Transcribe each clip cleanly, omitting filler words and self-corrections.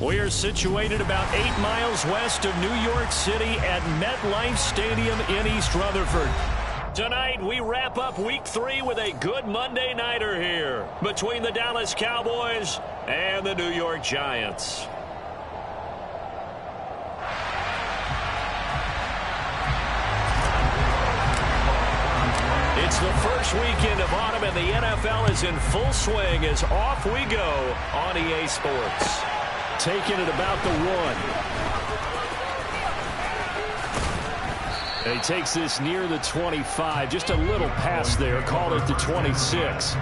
We are situated about 8 miles west of New York City at MetLife Stadium in East Rutherford. Tonight, we wrap up Week 3 with a good Monday nighter here between the Dallas Cowboys and the New York Giants. It's the first weekend of autumn, and the NFL is in full swing as off we go on EA Sports. Taking it about the 1. He takes this near the 25. Just a little pass there. Call it the 26.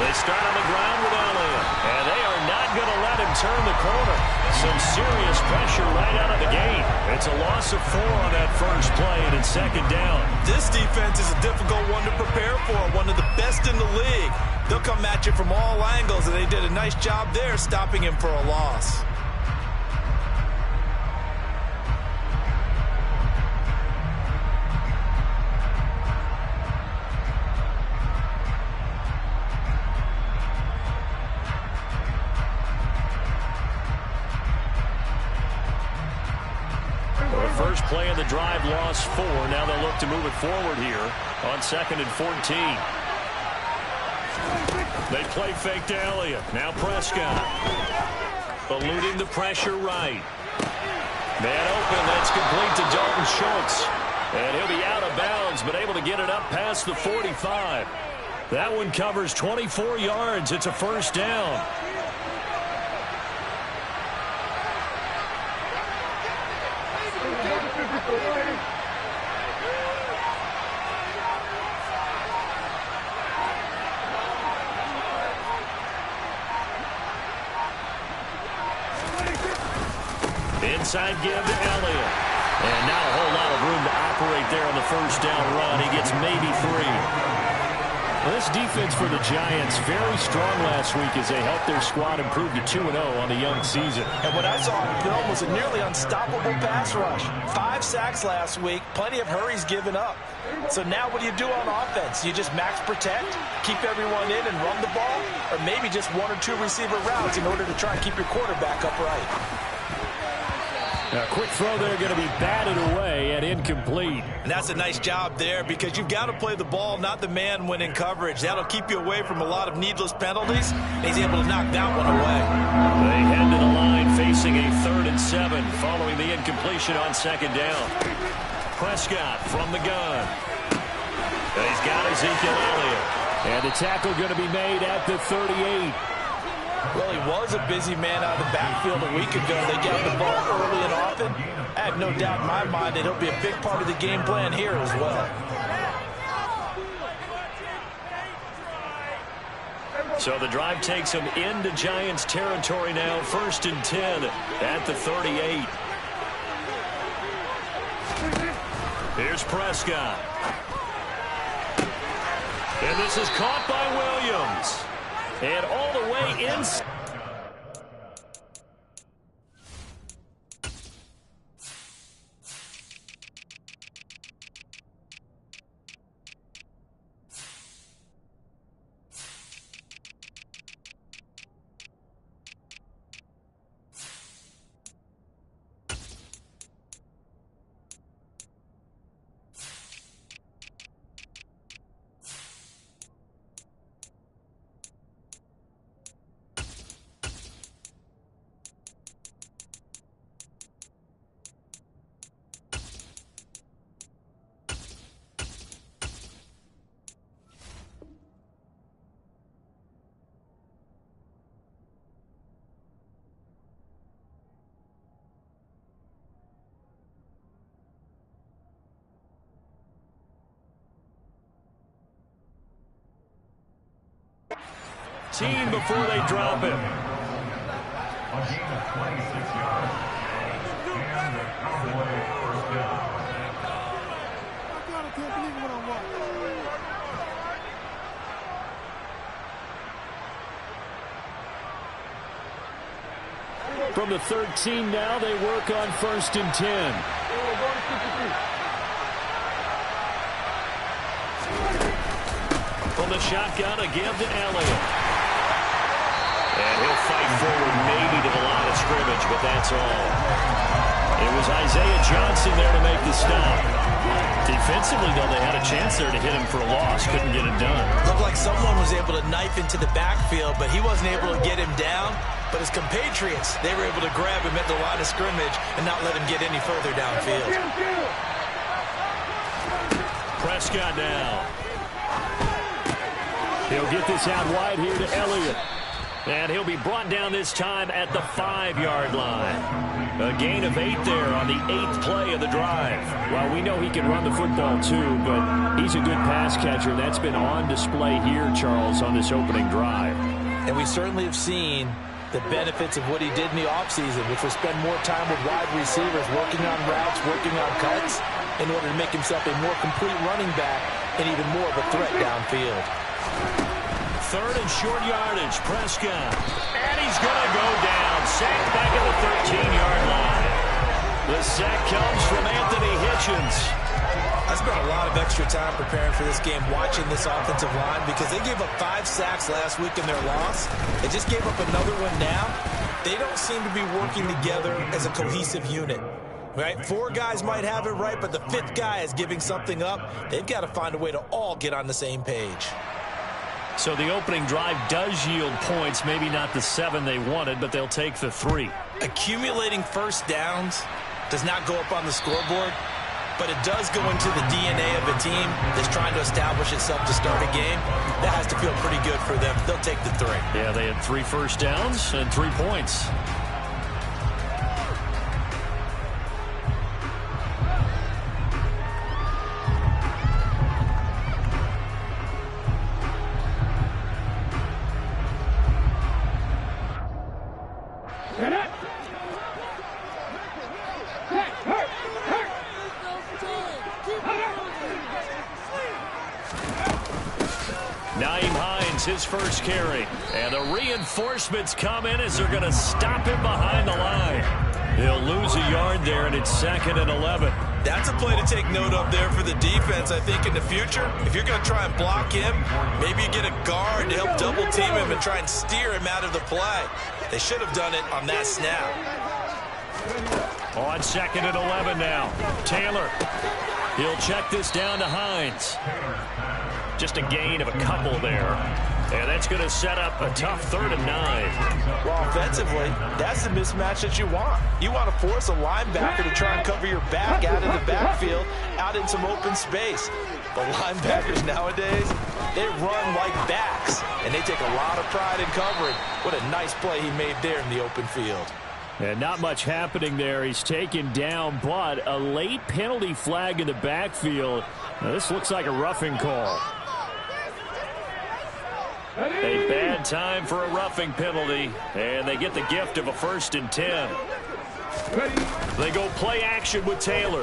They start on the ground with Elliott, and they are not going to let him turn the corner. Some serious pressure right out of the gate. It's a loss of 4 on that first play, and it's second down. This defense is a difficult one to prepare for, one of the best in the league. They'll come at you from all angles, and they did a nice job there stopping him for a loss. First play of the drive, lost 4. Now they'll look to move it forward here on 2nd and 14. They play fake to Elliott. Now Prescott. Eluding the pressure right. Man open. That's complete to Dalton Schultz. And he'll be out of bounds, but able to get it up past the 45. That one covers 24 yards. It's a first down. Inside give to Elliott. And not a whole lot of room to operate there on the first down run. He gets maybe 3. Well, this defense for the Giants, very strong last week as they helped their squad improve to 2-0 on the young season. And what I saw on film was a nearly unstoppable pass rush. 5 sacks last week, plenty of hurries given up. So now what do you do on offense? You just max protect, keep everyone in and run the ball, or maybe just 1 or 2 receiver routes in order to try and keep your quarterback upright. A quick throw there going to be batted away and incomplete. And that's a nice job there because you've got to play the ball, not the man when in coverage. That'll keep you away from a lot of needless penalties. He's able to knock that one away. They head to the line facing a 3rd and 7 following the incompletion on 2nd down. Prescott from the gun. He's got Ezekiel Elliott. And the tackle going to be made at the 38. Well, he was a busy man out of the backfield a week ago. They got the ball early and often. I have no doubt in my mind that he'll be a big part of the game plan here as well. So the drive takes him into Giants territory now. 1st and 10 at the 38. Here's Prescott. And this is caught by Williams. And all the way inside. 13 before they drop him. A gain of 26 yards. And the Cowboys first down. I can't believe what I'm watching. From the 13 now, they work on 1st and 10. From the shotgun, a give to Elliott. And he'll fight forward maybe to the line of scrimmage, but that's all. It was Isaiah Johnson there to make the stop. Defensively, though, they had a chance there to hit him for a loss. Couldn't get it done. Looked like someone was able to knife into the backfield, but he wasn't able to get him down. But his compatriots, they were able to grab him at the line of scrimmage and not let him get any further downfield. Prescott now. He'll get this out wide here to Elliott. And he'll be brought down this time at the 5-yard line. A gain of 8 there on the 8th play of the drive. Well, we know he can run the football too, but he's a good pass catcher. That's been on display here, Charles, on this opening drive. And we certainly have seen the benefits of what he did in the offseason, which was spend more time with wide receivers, working on routes, working on cuts, in order to make himself a more complete running back and even more of a threat downfield. 3rd and short yardage, Prescott. And he's going to go down. Sacked back at the 13-yard line. The sack comes from Anthony Hitchens. I spent a lot of extra time preparing for this game, watching this offensive line, because they gave up 5 sacks last week in their loss. They just gave up another one now. They don't seem to be working together as a cohesive unit. Right? 4 guys might have it right, but the 5th guy is giving something up. They've got to find a way to all get on the same page. So the opening drive does yield points, maybe not the 7 they wanted, but they'll take the 3. Accumulating first downs does not go up on the scoreboard, but it does go into the DNA of a team that's trying to establish itself to start a game. That has to feel pretty good for them. They'll take the 3. Yeah, they had 3 first downs and 3 points. His first carry, and the reinforcements come in as they're going to stop him behind the line. He'll lose a yard there, and it's 2nd and 11. That's a play to take note of there for the defense, I think, in the future. If you're going to try and block him, maybe you get a guard to help double team him and try and steer him out of the play. They should have done it on that snap. On 2nd and 11 now. Taylor. He'll check this down to Hines. Just a gain of a couple there. And that's going to set up a tough 3rd and 9. Well, offensively, that's the mismatch that you want. You want to force a linebacker to try and cover your back out in the backfield, out in some open space. The linebackers nowadays, they run like backs, and they take a lot of pride in covering. What a nice play he made there in the open field. And not much happening there. He's taken down, but a late penalty flag in the backfield. Now, this looks like a roughing call. A bad time for a roughing penalty, and they get the gift of a 1st and 10. They go play action with Taylor.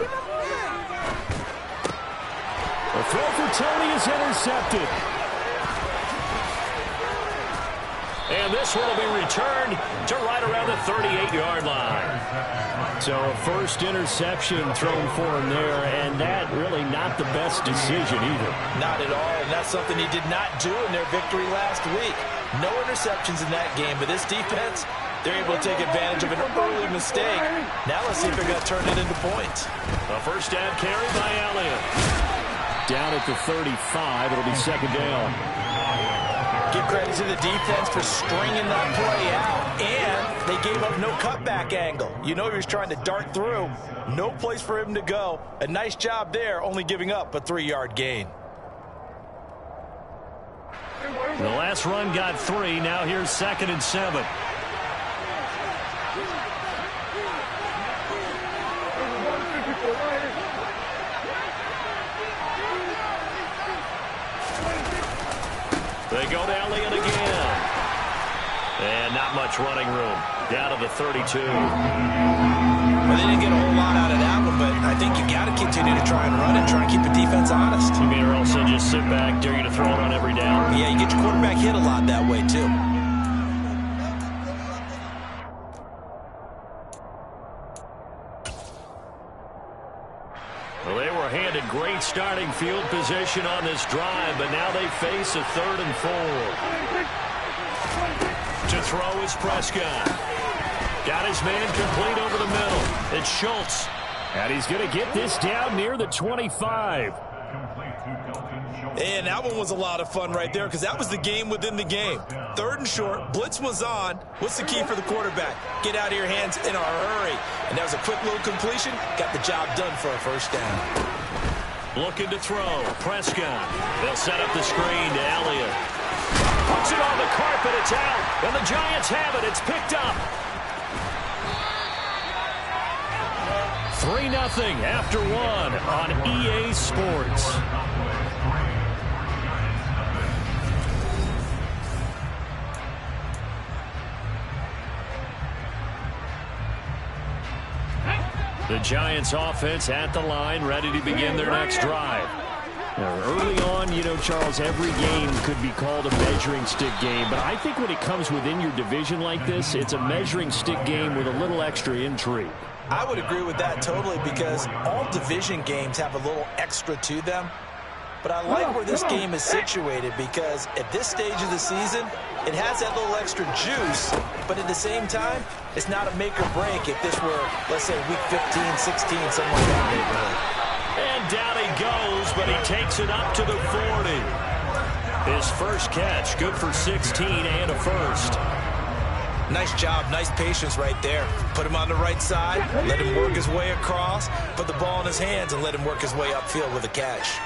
The throw for Tony is intercepted. And this one will be returned to right around the 38-yard line. So a first interception thrown for him there, and that really not the best decision either. Not at all, and that's something he did not do in their victory last week. No interceptions in that game, but this defense, they're able to take advantage of an early mistake. Now let's see if they're going to turn it into points. A first down carry by Elliott. Down at the 35, it'll be 2nd down. Give credit to the defense for stringing that play out, and they gave up no cutback angle. You know he was trying to dart through. No place for him to go. A nice job there, only giving up a 3-yard gain. The last run got 3. Now here's 2nd and 7. They go to Elliott again. Not much running room. Down to the 32. Well, they didn't get a whole lot out of that one, but I think you got to continue to try and run it, try and keep the defense honest. You mean or else they'll just sit back, dare you to throw it on every down? Yeah, you get your quarterback hit a lot that way, too. Well, they were handed great starting field position on this drive, but now they face a 3rd and 4. To throw is Prescott. Got his man complete over the middle. It's Schultz. And he's going to get this down near the 25. And that one was a lot of fun right there because that was the game within the game. 3rd and short. Blitz was on. What's the key for the quarterback? Get out of your hands in a hurry. And that was a quick little completion. Got the job done for a first down. Looking to throw. Prescott. They'll set up the screen to Elliott. Puts it on the carpet. It's out. And the Giants have it. It's picked up. 3-0 after 1 on EA Sports. The Giants offense at the line, ready to begin their next drive. Now, early on, you know, Charles, every game could be called a measuring stick game, but I think when it comes within your division like this, it's a measuring stick game with a little extra intrigue. I would agree with that totally because all division games have a little extra to them. But I like where this game is situated because at this stage of the season, it has that little extra juice, but at the same time, it's not a make or break if this were, let's say, week 15, 16, something like that neighborhood. And down he goes, but he takes it up to the 40. His first catch, good for 16 and a first. Nice job, nice patience right there. Put him on the right side, let him work his way across, put the ball in his hands, and let him work his way upfield with a catch.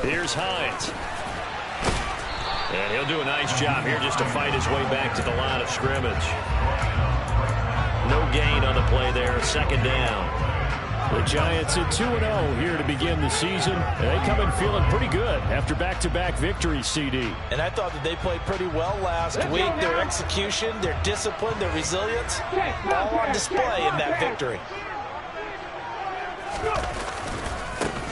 Here's Hines. And he'll do a nice job here just to fight his way back to the line of scrimmage. No gain on the play there, 2nd down. The Giants at 2-0 here to begin the season. They come in feeling pretty good after back-to-back victories, CD. And I thought that they played pretty well last week. Their execution, their discipline, their resilience, all on display in that victory.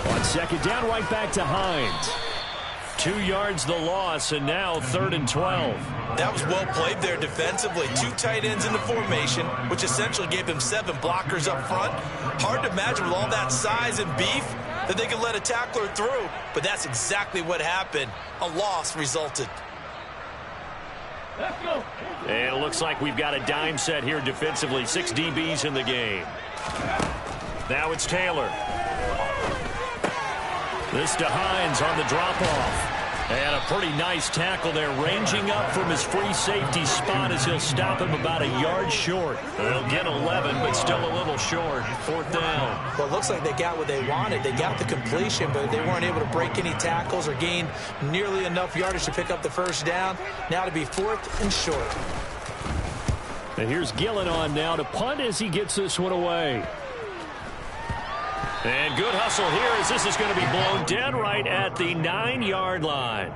On 2nd down, right back to Hines. 2 yards the loss, and now 3rd and 12. That was well played there defensively. 2 tight ends in the formation, which essentially gave them 7 blockers up front. Hard to imagine with all that size and beef that they could let a tackler through, but that's exactly what happened. A loss resulted. Let's go. And it looks like we've got a dime set here defensively. 6 DBs in the game. Now it's Taylor. This to Hines on the drop-off. And a pretty nice tackle there, ranging up from his free safety spot as he'll stop him about a yard short. They'll get 11, but still a little short. 4th down. Well, it looks like they got what they wanted. They got the completion, but they weren't able to break any tackles or gain nearly enough yardage to pick up the first down. Now to be 4th and short. And here's Gillen on now to punt as he gets this one away. And good hustle here as this is going to be blown dead right at the 9-yard line.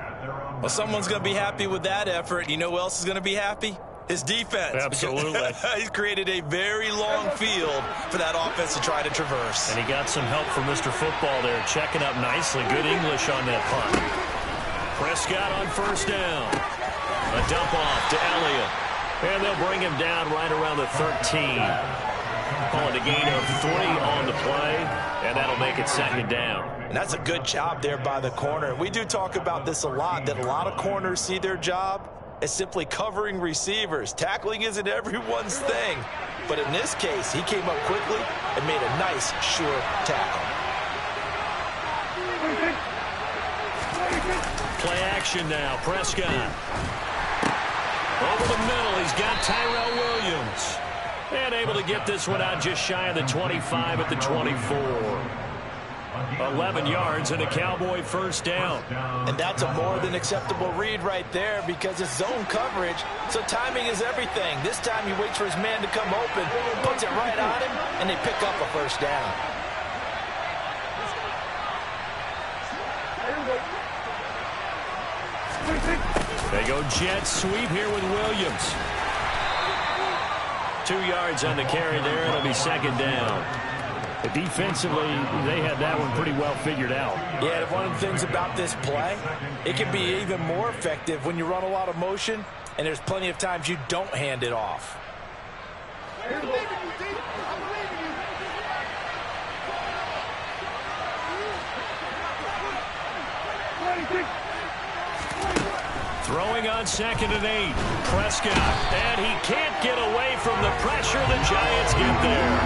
Well, someone's going to be happy with that effort. You know who else is going to be happy? His defense. Absolutely. He's created a very long field for that offense to try to traverse. And he got some help from Mr. Football there, checking up nicely. Good English on that punt. Prescott on 1st down. A dump off to Elliott. And they'll bring him down right around the 13. Call it a gain of 3 on the play, and that'll make it 2nd down. And that's a good job there by the corner. We do talk about this a lot, that a lot of corners see their job as simply covering receivers. Tackling isn't everyone's thing. But in this case, he came up quickly and made a nice, sure tackle. Play action now. Prescott. Over the middle, he's got Tyrell Williams. And able to get this one out just shy of the 25 at the 24. 11 yards and a Cowboy 1st down. And that's a more than acceptable read right there because it's zone coverage, so timing is everything. This time he waits for his man to come open, puts it right on him, and they pick up a 1st down. They go jet sweep here with Williams. 2 yards on the carry there. It'll be second down. Defensively, they had that one pretty well figured out. Yeah, one of the things about this play, it can be even more effective when you run a lot of motion, and there's plenty of times you don't hand it off. Throwing on 2nd and 8. Prescott, and he can't get away from the pressure. The Giants get there.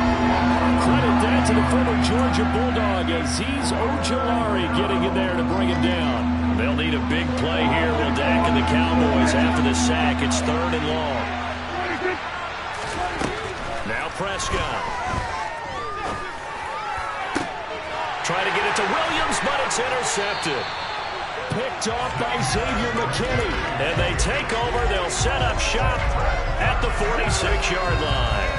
Credit that to the former Georgia Bulldog, Azeez Ojulari getting in there to bring him down. They'll need a big play here. Will Dak and the Cowboys after the sack. It's 3rd and long. Now Prescott. Try to get it to Williams, but it's intercepted. Picked off by Xavier McKinney. And they take over. They'll set up shop at the 46-yard line.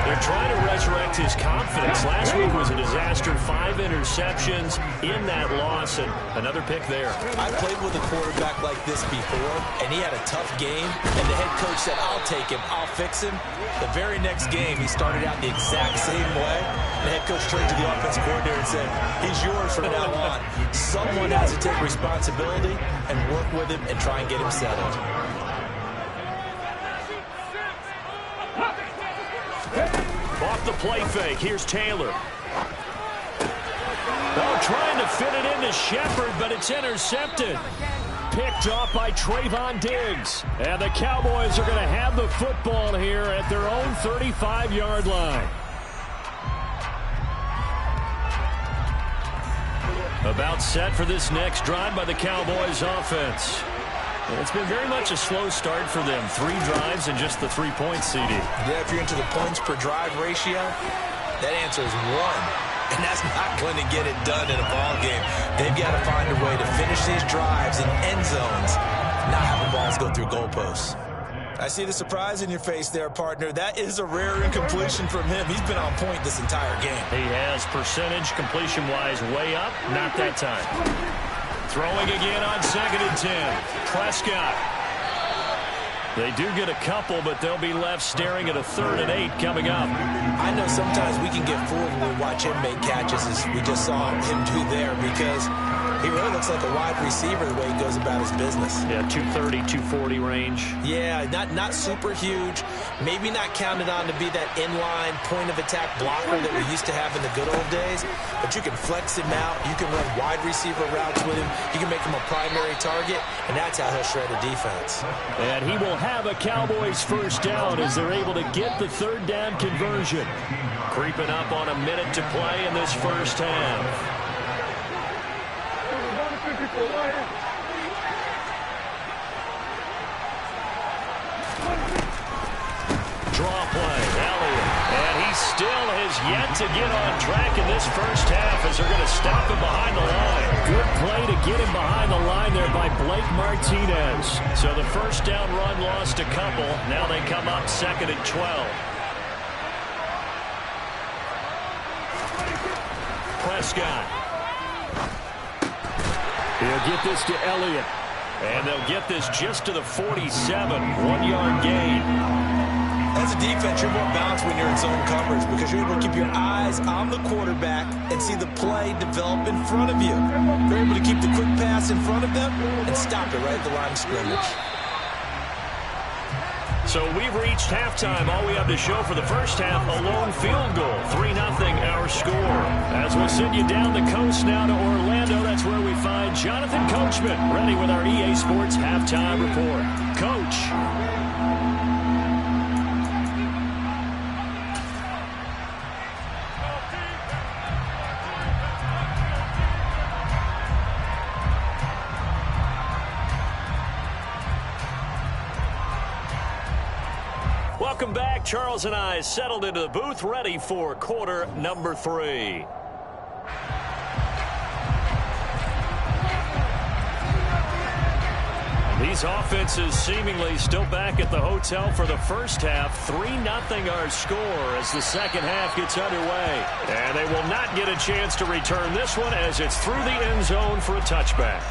They're trying to resurrect his confidence. Last week was a disaster. 5 interceptions in that loss, and another pick there. I played with a quarterback like this before, and he had a tough game, and the head coach said, I'll take him, I'll fix him. The very next game, he started out the exact same way. The head coach turned to the offensive coordinator and said, he's yours from now on. Someone has to take responsibility and work with him and try and get him settled. Off the play fake. Here's Taylor. Oh, trying to fit it into Shepard, but it's intercepted. Picked off by Trayvon Diggs. And the Cowboys are going to have the football here at their own 35-yard line. About set for this next drive by the Cowboys offense. It's been very much a slow start for them. 3 drives and just the 3 points, CD. Yeah, if you're into the points per drive ratio, that answer is 1. And that's not going to get it done in a ball game. They've got to find a way to finish these drives in end zones, not having balls go through goalposts. I see the surprise in your face there, partner. That is a rare incompletion from him. He's been on point this entire game. He has percentage completion-wise way up. Not that time. Throwing again on 2nd and 10. Prescott. They do get a couple, but they'll be left staring at a 3rd and 8 coming up. I know sometimes we can get fooled when we watch him make catches, as we just saw him do there, because he really looks like a wide receiver the way he goes about his business. Yeah, 230, 240 range. Yeah, not super huge. Maybe not counted on to be that inline point-of-attack blocker that we used to have in the good old days. But you can flex him out. You can run wide receiver routes with him. You can make him a primary target, and that's how he'll shred a defense. And he will have a Cowboys first down as they're able to get the 3rd down conversion. Creeping up on a minute to play in this first half. Draw play, Elliott. And he still has yet to get on track in this first half as they're going to stop him behind the line. Good play to get him behind the line there by Blake Martinez. So the first down run lost a couple. Now they come up 2nd and 12. Prescott. He'll get this to Elliott. And they'll get this just to the 47. 1-yard gain. As a defense, you're more balanced when you're in zone coverage because you're able to keep your eyes on the quarterback and see the play develop in front of you. You're able to keep the quick pass in front of them and stop it right at the line of scrimmage. So we've reached halftime. All we have to show for the first half, a lone field goal. 3-0 our score. As we'll send you down the coast now to Orlando, that's where we find Jonathan Coachman ready with our EA Sports halftime report. Coach. Welcome back. Charles and I settled into the booth, ready for quarter number 3. These offenses seemingly still back at the hotel for the first half. 3-0 our score as the second half gets underway. And they will not get a chance to return this one as it's through the end zone for a touchback.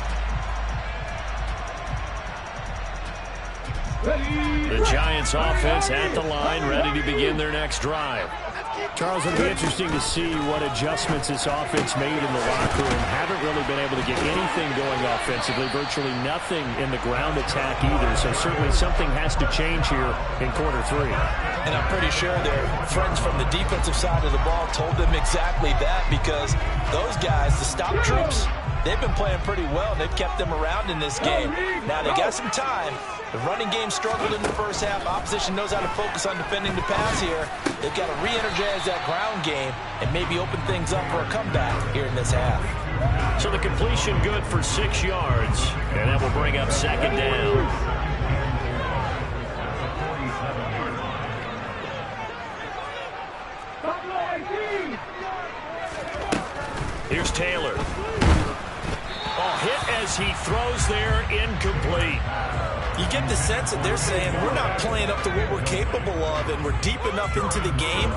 The Giants offense at the line, ready to begin their next drive. Charles, it'll be interesting to see what adjustments this offense made in the locker room. Haven't really been able to get anything going offensively, virtually nothing in the ground attack either. So certainly something has to change here in quarter 3. And I'm pretty sure their friends from the defensive side of the ball told them exactly that, because those guys, the stop troops, they've been playing pretty well. They've kept them around in this game. Now they got some time. The running game struggled in the first half. Opposition knows how to focus on defending the pass here. They've got to re-energize that ground game and maybe open things up for a comeback here in this half. So the completion good for 6 yards, and that will bring up second down. Here's Taylor. Hit as he throws there, incomplete. You get the sense that they're saying we're not playing up to what we're capable of, and we're deep enough into the game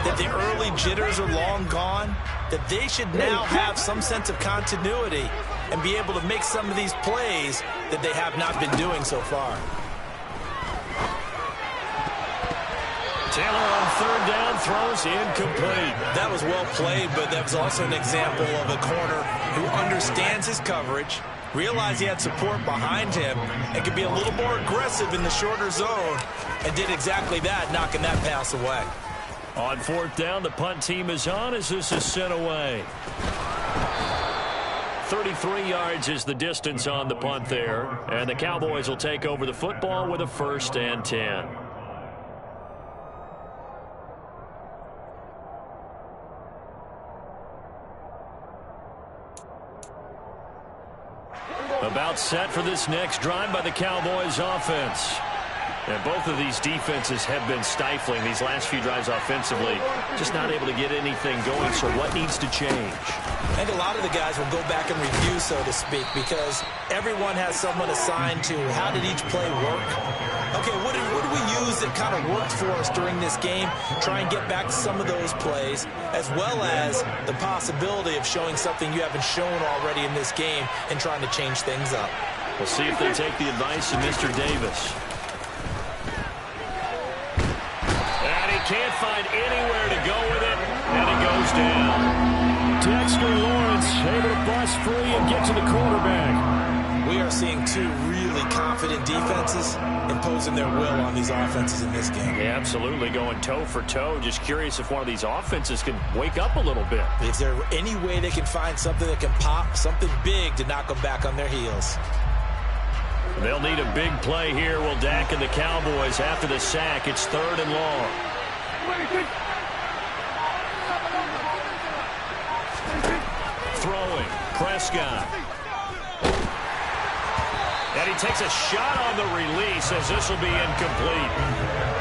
that the early jitters are long gone, that they should now have some sense of continuity and be able to make some of these plays that they have not been doing so far. Taylor on third down, throws incomplete. That was well played, but that was also an example of a corner who understands his coverage, realized he had support behind him, and could be a little more aggressive in the shorter zone, and did exactly that, knocking that pass away. On fourth down, the punt team is on as this is sent away. 33 yards is the distance on the punt there, and the Cowboys will take over the football with a 1st and 10. About set for this next drive by the Cowboys offense. And both of these defenses have been stifling these last few drives offensively. Just not able to get anything going, so what needs to change? I think a lot of the guys will go back and review, so to speak, because everyone has someone assigned to how did each play work. Okay, what did we use that kind of worked for us during this game? Try and get back to some of those plays, as well as the possibility of showing something you haven't shown already in this game and trying to change things up. We'll see if they take the advice of Mr. Davis. And he can't find anywhere to go with it, and it goes down. Dexter Lawrence able to bust free and get to the quarterback. We are seeing two really confident defenses imposing their will on these offenses in this game. Yeah, absolutely, going toe for toe. Just curious if one of these offenses can wake up a little bit. Is there any way they can find something that can pop, something big to knock them back on their heels? They'll need a big play here. Will Dak and the Cowboys after the sack. It's 3rd and long. Throwing, Prescott. And he takes a shot on the release as this will be incomplete.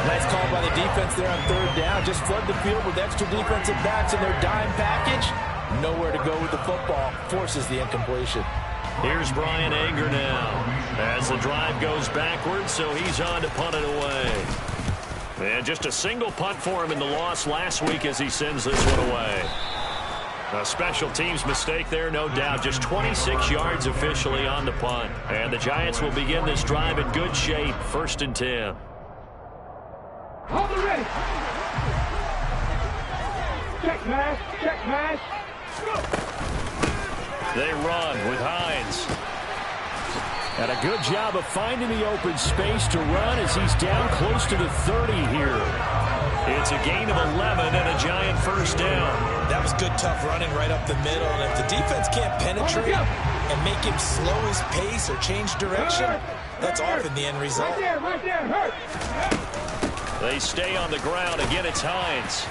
Nice call by the defense there on 3rd down. Just flood the field with extra defensive backs in their dime package. Nowhere to go with the football. Forces the incompletion. Here's Brian Anger now as the drive goes backwards, so he's on to punt it away. And just a single punt for him in the loss last week as he sends this one away. A special teams mistake there, no doubt. Just 26 yards officially on the punt. And the Giants will begin this drive in good shape. 1st and 10. Hold it ready. Check pass. Check pass. They run with Hines. And a good job of finding the open space to run as he's down close to the 30 here. It's a gain of 11 and a Giant 1st down. That was good, tough running right up the middle. And if the defense can't penetrate and make him slow his pace or change direction, that's often the end result. Right there, hurt. They stay on the ground. Again, it's Hines.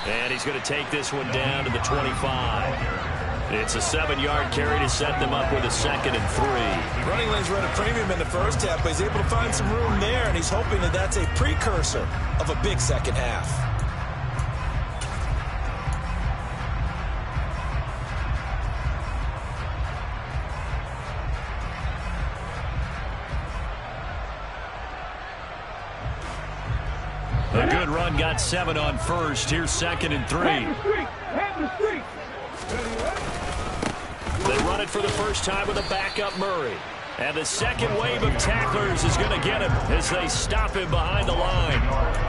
And he's going to take this one down to the 25. It's a 7-yard carry to set them up with a 2nd and 3. Running lanes run a premium in the first half, but he's able to find some room there, and he's hoping that that's a precursor of a big second half. A good run got 7 on 1st. Here's 2nd and 3. Have the street. They run it for the first time with a backup Murray. And the second wave of tacklers is going to get him as they stop him behind the line.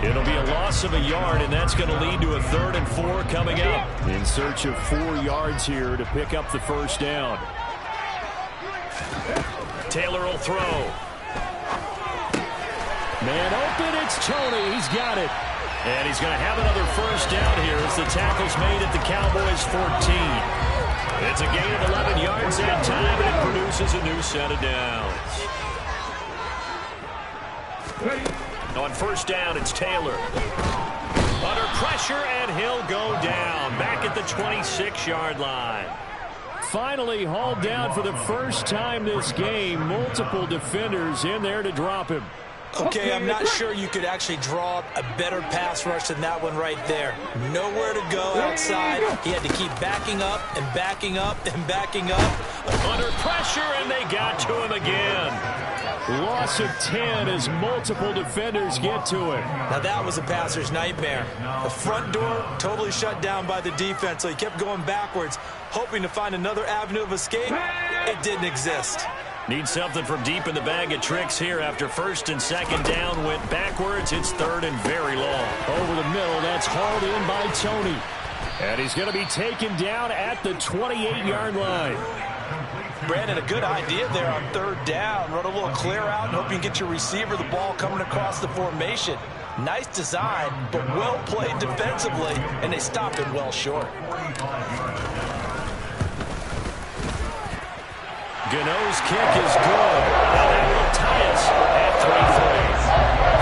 It'll be a loss of a yard, and that's going to lead to a 3rd and 4 coming up. In search of 4 yards here to pick up the first down. Taylor will throw. Man open, it's Tony. He's got it. And he's going to have another first down here as the tackle's made at the Cowboys 14. It's a gain of 11 yards that time, and it produces a new set of downs. On first down, it's Taylor. Under pressure, and he'll go down. Back at the 26-yard line. Finally hauled down for the first time this game. Multiple defenders in there to drop him. Okay, I'm not sure you could actually draw a better pass rush than that one right there. Nowhere to go outside. He had to keep backing up and backing up and backing up. Under pressure, and they got to him again. Loss of 10 as multiple defenders get to it. Now that was a passer's nightmare. The front door totally shut down by the defense, so he kept going backwards, hoping to find another avenue of escape. It didn't exist. Need something from deep in the bag of tricks here after 1st and 2nd down went backwards. It's 3rd and very long. Over the middle, that's hauled in by Tony. And he's going to be taken down at the 28-yard line. Brandon, a good idea there on 3rd down. Run a little clear out and hope you can get your receiver the ball coming across the formation. Nice design, but well played defensively, and they stopped him well short. Gano's kick is good. Now that will tie us at 3-3.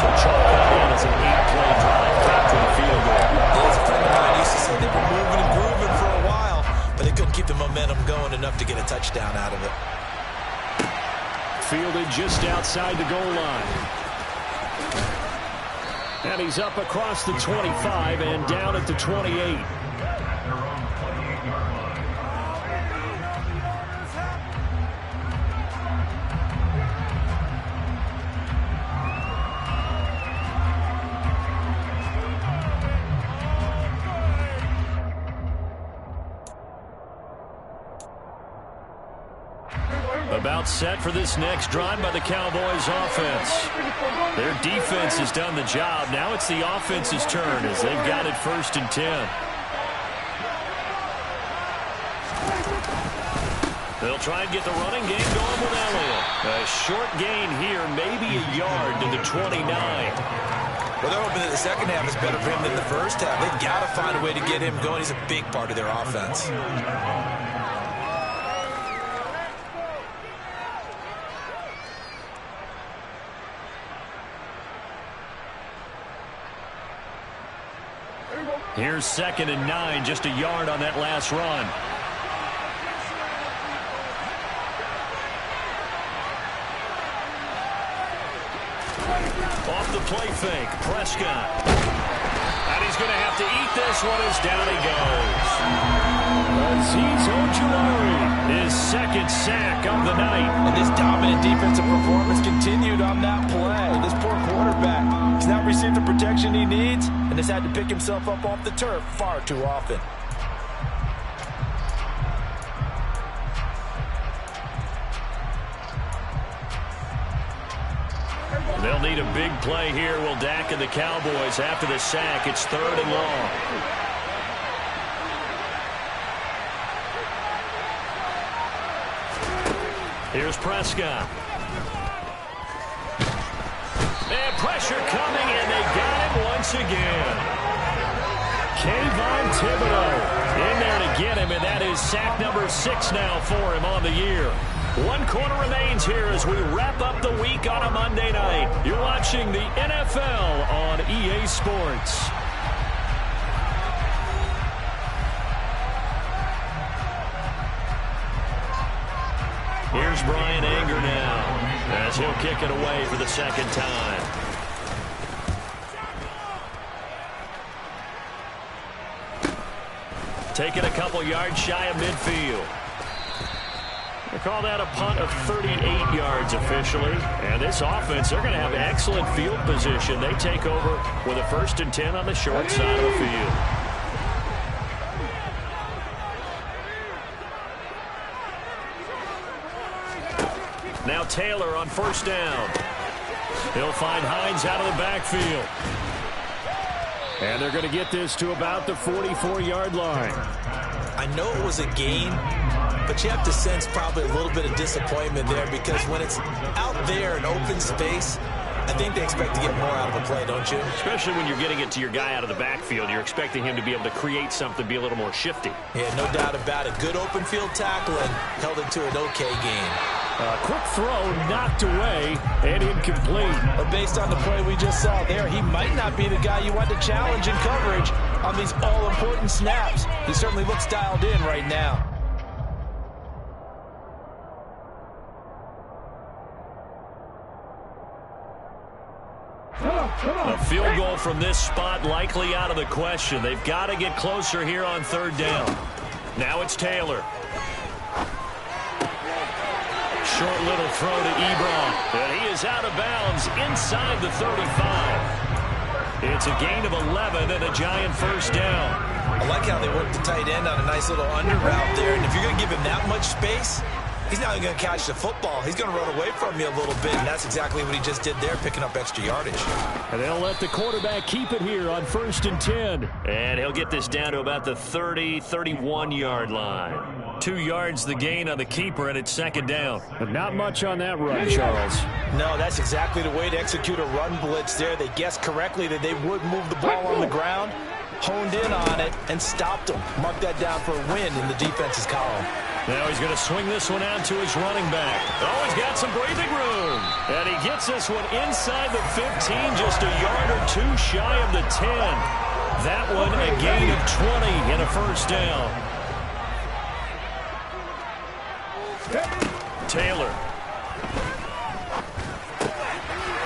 So chalk that in as an 8-play drive back to the field goal. As a friend of mine used to say, they were moving and grooving for a while, but they couldn't keep the momentum going enough to get a touchdown out of it. Fielded just outside the goal line. And he's up across the 25 and down at the 28. About set for this next drive by the Cowboys offense. Their defense has done the job. Now it's the offense's turn as they've got it 1st and 10. They'll try and get the running game going with Elliott. A short gain here, maybe a yard to the 29. Well, they're hoping that the second half is better for him than the first half. They've got to find a way to get him going. He's a big part of their offense. Here's 2nd and 9, just a yard on that last run. Off the play fake, Prescott. And he's going to have to eat this one as down he goes. Azeez Ojulari, his 2nd sack of the night. And this dominant defensive performance continued on that play. This poor quarterback, he's not received the protection he needs and has had to pick himself up off the turf far too often. They'll need a big play here, will Dak and the Cowboys after the sack. It's 3rd and long. Here's Prescott. And pressure coming, and they got him once again. Kayvon Thibodeau In there to get him, and that is sack number 6 now for him on the year. 1 quarter remains here as we wrap up the week on a Monday night. You're watching the NFL on EA Sports. Here's Brian Anger now as he'll kick it away for the 2nd time. Taking a couple yards shy of midfield. They call that a punt of 38 yards officially. And this offense, they're going to have excellent field position. They take over with a 1st and 10 on the short side of the field. Now Taylor on first down. He'll find Hines out of the backfield. And they're going to get this to about the 44-yard line. I know it was a gain, but you have to sense probably a little bit of disappointment there because when it's out there in open space, I think they expect to get more out of a play, don't you? Especially when you're getting it to your guy out of the backfield. You're expecting him to be able to create something, be a little more shifty. Yeah, no doubt about it. Good open field tackle and held it to an okay gain. Quick throw knocked away and incomplete. But based on the play we just saw there, he might not be the guy you want to challenge in coverage on these all-important snaps. He certainly looks dialed in right now. A field goal from this spot likely out of the question. They've got to get closer here on third down. Now it's Taylor. Short little throw to Ebron. And he is out of bounds inside the 35. It's a gain of 11 and a giant first down. I like how they work the tight end on a nice little under route there. And if you're going to give him that much space, he's not even going to catch the football. He's going to run away from you a little bit, and that's exactly what he just did there, picking up extra yardage. And they'll let the quarterback keep it here on 1st and 10. And he'll get this down to about the 30, 31-yard line. 2 yards the gain on the keeper, and it's 2nd down. But not much on that run, Charles. No, that's exactly the way to execute a run blitz there. They guessed correctly that they would move the ball on the ground, honed in on it, and stopped them. Mark that down for a win in the defense's column. Now he's going to swing this one out to his running back. Oh, he's got some breathing room. And he gets this one inside the 15, just a yard or two shy of the 10. That one a gain of 20 and a first down. Taylor.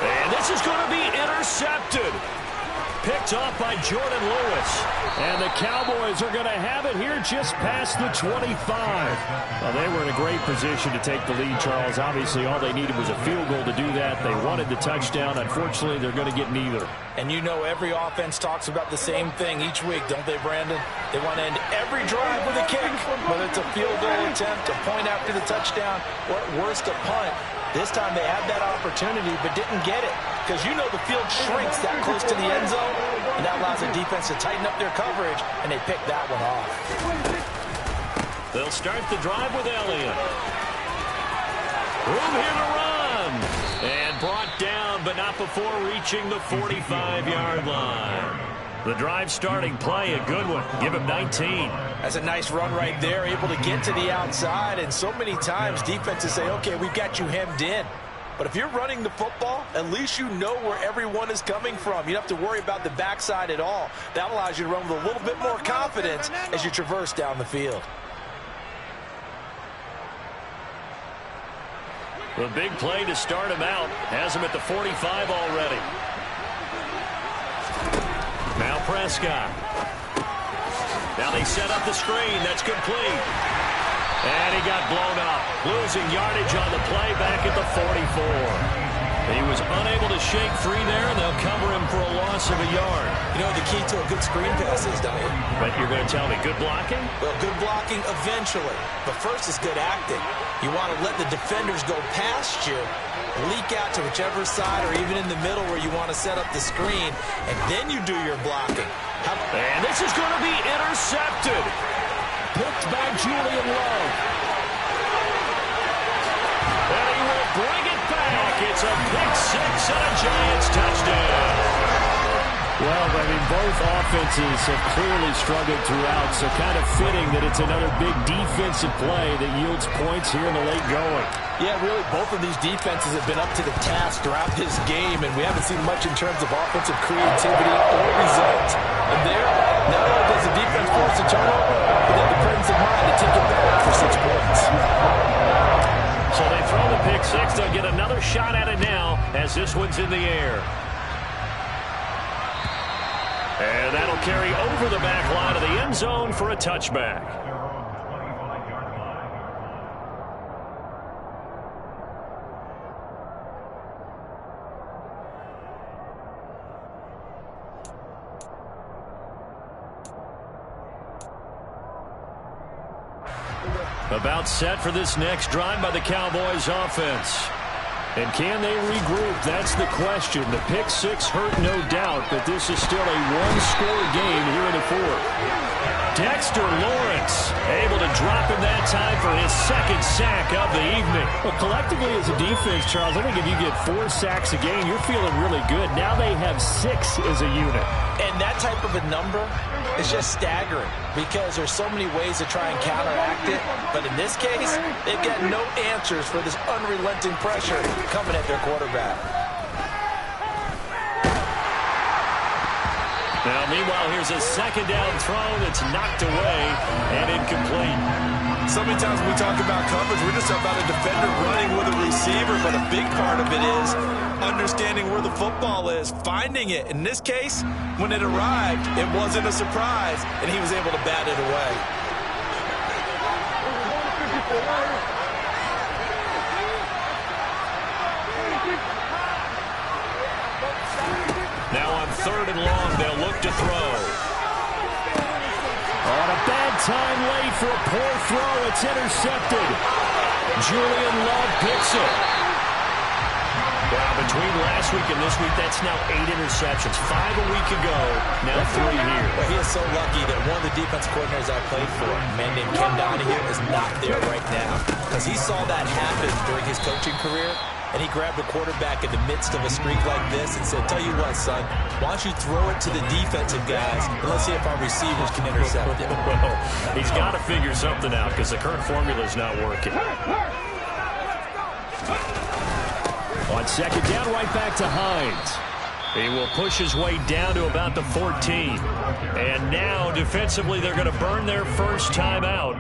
And this is going to be intercepted. Picked off by Jordan Lewis. And the Cowboys are going to have it here just past the 25. Well, they were in a great position to take the lead, Charles. Obviously, all they needed was a field goal to do that. They wanted the touchdown. Unfortunately, they're going to get neither. And you know every offense talks about the same thing each week, don't they, Brandon? They want to end every drive with a kick, whether it's a field goal attempt, a point after the touchdown, or at worst, a punt. This time they had that opportunity but didn't get it because you know the field shrinks that close to the end zone, and that allows the defense to tighten up their coverage, and they pick that one off. They'll start the drive with Elliott. Room here to run. And brought down, but not before reaching the 45-yard line. The drive starting play, a good one. Give him 19. That's a nice run right there, able to get to the outside. And so many times defenses say, okay, we've got you hemmed in. But if you're running the football, at least you know where everyone is coming from. You don't have to worry about the backside at all. That allows you to run with a little bit more confidence as you traverse down the field. The big play to start him out has him at the 45 already. Now Prescott. Now they set up the screen. That's complete. And he got blown up. Losing yardage on the play back at the 44. He was unable to shake free there, and they'll cover him for a loss of a yard. You know what the key to a good screen pass is, don't you? But you're going to tell me good blocking? Well, good blocking eventually. But first is good acting. You want to let the defenders go past you, leak out to whichever side or even in the middle where you want to set up the screen, and then you do your blocking. And this is going to be intercepted. Picked by Julian Love. And he will bring it back. It's a pick six and a Giants touchdown. Well, I mean, both offenses have clearly struggled throughout, so kind of fitting that it's another big defensive play that yields points here in the late going. Yeah, really, both of these defenses have been up to the task throughout this game, and we haven't seen much in terms of offensive creativity or results. And there, not only does the defense force a turnover, but they have the presence of mind to take it back for 6 points. So they throw the pick six. They'll get another shot at it now as this one's in the air. And that'll carry over the back line of the end zone for a touchback. About set for this next drive by the Cowboys offense. And can they regroup? That's the question. The pick six hurt, no doubt, but this is still a one-score game here in the fourth. Dexter Lawrence able to drop him that time for his second sack of the evening. Well, collectively as a defense, Charles, I think if you get 4 sacks a game, you're feeling really good. Now they have 6 as a unit. And that type of a number is just staggering because there's so many ways to try and counteract it. But in this case, they've got no answers for this unrelenting pressure coming at their quarterback. Now, meanwhile, here's a second down throw that's knocked away and incomplete. So many times when we talk about coverage, we're just about a defender running with a receiver, but a big part of it is understanding where the football is, finding it. In this case, when it arrived, it wasn't a surprise, and he was able to bat it away. Now on 3rd and long, they'll look to throw. On a bad time late for a poor throw. It's intercepted. Julian Love picks it. Well, between last week and this week, that's now 8 interceptions. 5 a week ago, now 3 here. Well, he is so lucky that one of the defense coordinators I played for, a man named Ken Donahue, is not there right now. Because he saw that happen during his coaching career, and he grabbed the quarterback in the midst of a streak like this and said, tell you what, son, why don't you throw it to the defensive guys, and let's see if our receivers can intercept it. Well, he's got to figure something out because the current formula is not working. On second down, right back to Hines. He will push his way down to about the 14. And now, defensively, they're going to burn their first timeout.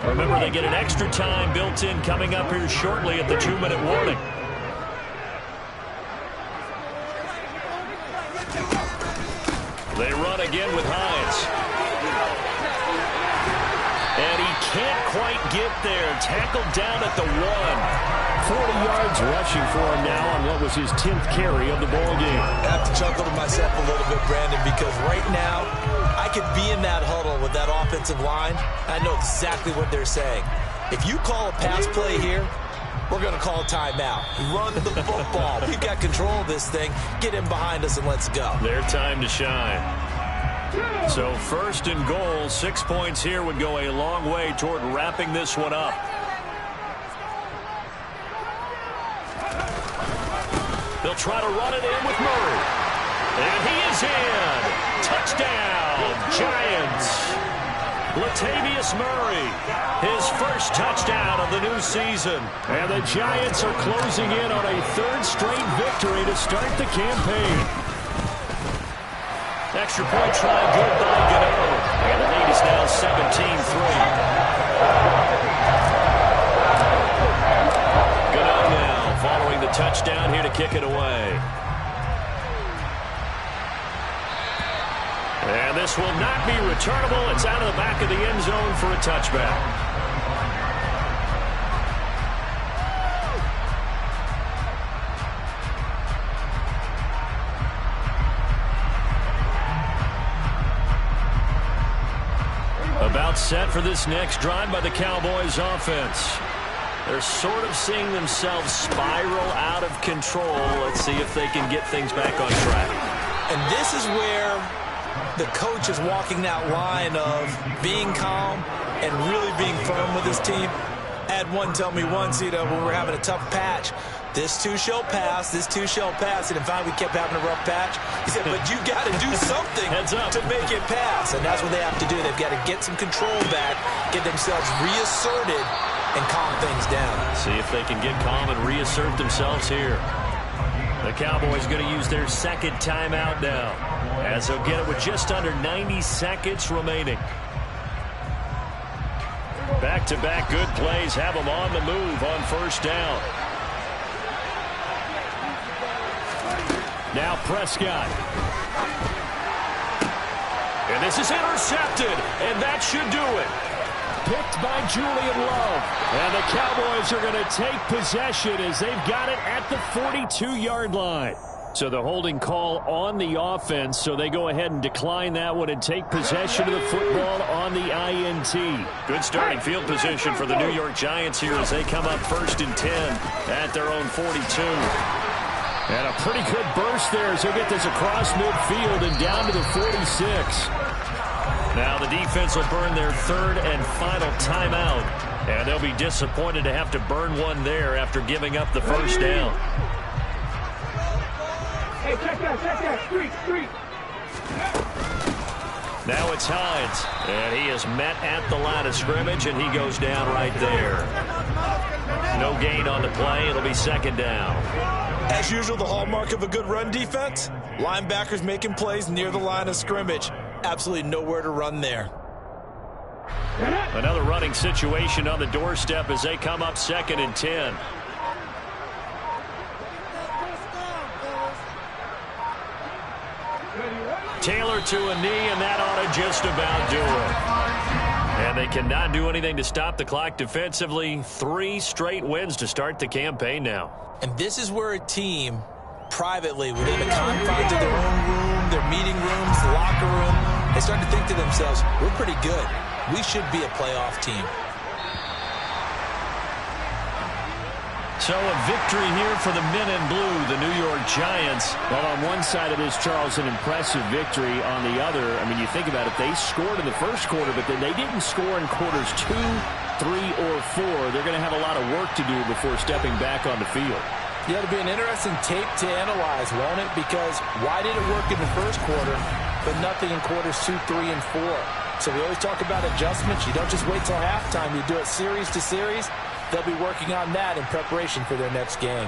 Remember, they get an extra time built in coming up here shortly at the 2-minute warning. They run again with Hines. And he can't quite get there. Tackled down at the 1. 40 yards rushing for him now on what was his 10th carry of the ball game. I have to chuckle to myself a little bit, Brandon, because right now I could be in that huddle with that offensive line. I know exactly what they're saying. If you call a pass play here, we're going to call a timeout. Run the football. We've got control of this thing. Get in behind us and let's go. Their time to shine. So 1st and goal, 6 points here would go a long way toward wrapping this one up. They'll try to run it in with Murray. And he is in. Touchdown, Giants. Latavius Murray, his first touchdown of the new season. And the Giants are closing in on a 3rd straight victory to start the campaign. Extra point try good by Gano. And the lead is now 17-3. Gano now following the touchdown here to kick it away. And this will not be returnable. It's out of the back of the end zone for a touchback. About set for this next drive by the Cowboys offense. They're sort of seeing themselves spiral out of control. Let's see if they can get things back on track. And this is where the coach is walking that line of being calm and really being firm with his team. I had one tell me once, when we're having a tough patch, this too shall pass, this too shall pass. And in fact, we kept having a rough patch. He said, but you got to do something to make it pass. And that's what they have to do. They've got to get some control back, get themselves reasserted, and calm things down. See if they can get calm and reassert themselves here. The Cowboys going to use their 2nd timeout now, as they'll get it with just under 90 seconds remaining. Back-to-back good plays have them on the move on 1st down. Now Prescott. And this is intercepted, and that should do it. Picked by Julian Love. And the Cowboys are going to take possession as they've got it at the 42-yard line. So the holding call on the offense, so they go ahead and decline that one and take possession of the football on the INT. Good starting field position for the New York Giants here as they come up 1st and 10 at their own 42. And a pretty good burst there as they get this across midfield and down to the 46. Now the defense will burn their 3rd and final timeout. And they'll be disappointed to have to burn one there after giving up the first down. Hey, check that. Street. Now it's Hines, and he is met at the line of scrimmage, and he goes down right there. No gain on the play. It'll be 2nd down. As usual, the hallmark of a good run defense, linebackers making plays near the line of scrimmage. Absolutely nowhere to run there. Another running situation on the doorstep as they come up 2nd and 10. Taylor to a knee, and that ought to just about do it. And they cannot do anything to stop the clock defensively. 3 straight wins to start the campaign now. And this is where a team, privately, within the confines of their own room, their meeting rooms, the locker room, they start to think to themselves, we're pretty good. We should be a playoff team. So a victory here for the men in blue, the New York Giants. Well, on one side of this, Charles, an impressive victory. On the other, I mean, you think about it, they scored in the first quarter, but then they didn't score in quarters 2, 3, or 4. They're going to have a lot of work to do before stepping back on the field. Yeah, it'll be an interesting tape to analyze, won't it? Because why did it work in the first quarter, but nothing in quarters 2, 3, and 4? So we always talk about adjustments. You don't just wait till halftime. You do it series to series. They'll be working on that in preparation for their next game.